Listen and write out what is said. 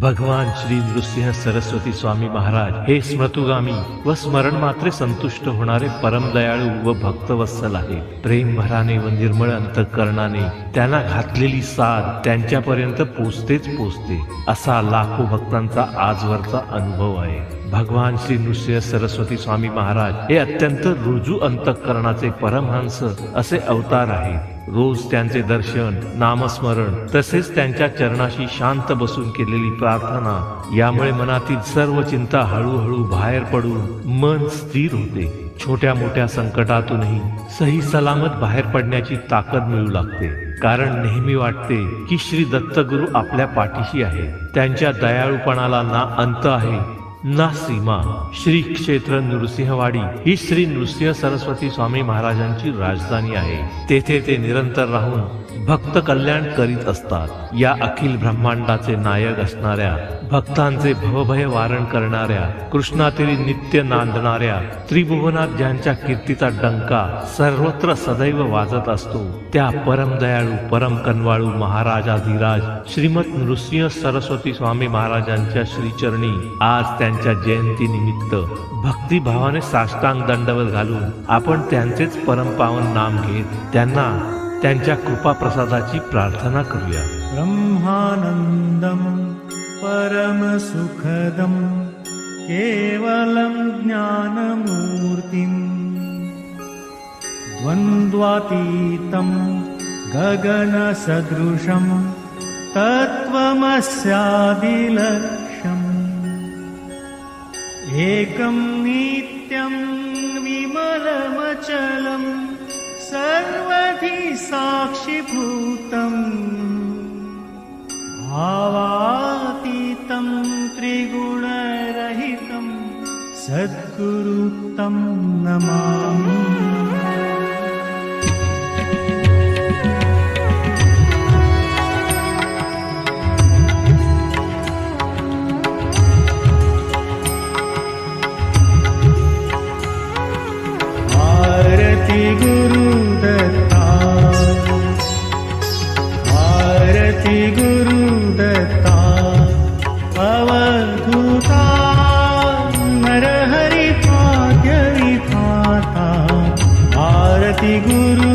भगवान श्री नृसिंह सरस्वती स्वामी महाराज हे स्मृतुगामी व स्मरण मात्रे संतुष्ट होणारे परमदयाळू व भक्तवत्सल आहे. प्रेम भराने व निर्मळ अंतःकरणाने त्यांना घातलेली साथ त्यांच्यापर्यंत पोचते असा लाखो भक्तांचा आजवरचा अनुभव आहे. भगवान श्री नृसिंह सरस्वती स्वामी महाराज हे अत्यंत रुजू अंतःकरणाचे परमहंस असे अवतार आहेत. रोज त्यांचे दर्शन, नामस्मरण तसेच त्यांच्या चरणाशी शांत बसून केलेली प्रार्थना यामुळे मनातील सर्व चिंता हळूहळू बाहेर पडून मन स्थिर होते. छोट्या मोठ्या संकटातूनही सही सलामत बाहेर पडण्याची ताकद मिळू लागते. कारण नेहमी वाटते की श्री दत्तगुरु आपल्या पाठीशी आहे. त्यांच्या दयाळूपणाला ना अंत आहे ना सीमा. श्री क्षेत्र नृसिंहवाडी ही श्री नृसिंह सरस्वती स्वामी महाराजांची राजधानी आहे. तेथे ते निरंतर राहून भक्त कल्याण करीत असतात. या अखिल ब्रह्मांडाचे नायक असणाऱ्या, भक्तांचे भवभय वारण करणाऱ्या, कृष्णातीरी नित्य नांदणाऱ्या, त्रिभुवनात ज्यांच्या कीर्तीचा डंका सर्वत्र सदैव वाजत असतो त्या परमदयाळू परम कनवाळू महाराजाधिराज श्रीमद नृसिंह सरस्वती स्वामी महाराजांच्या श्रीचरणी आज त्यांच्या जयंती निमित्त भक्तिभावाने साष्टांग दंडवत घालून आपण त्यांचेच परमपावन नाम घेत त्यांना त्यांच्या कृपा प्रसादाची प्रार्थना करूया. ब्रह्मानंदम परम सुखदम केवलम ज्ञानमूर्तिम द्वंद्वातीतं गगन सदृशं तत्त्वमस्यादिलक्ष्यम् एकं नित्यं विमलमचलं सर्वधि साक्षिभूतम् भावातीतं त्रिगुणरहितं सद्गुरु तं नमामि. आरती गुरुदत्ता, आरती गुरुदत्ता, अवधूता नरहरि भाग्य विधाता. आरती गुरु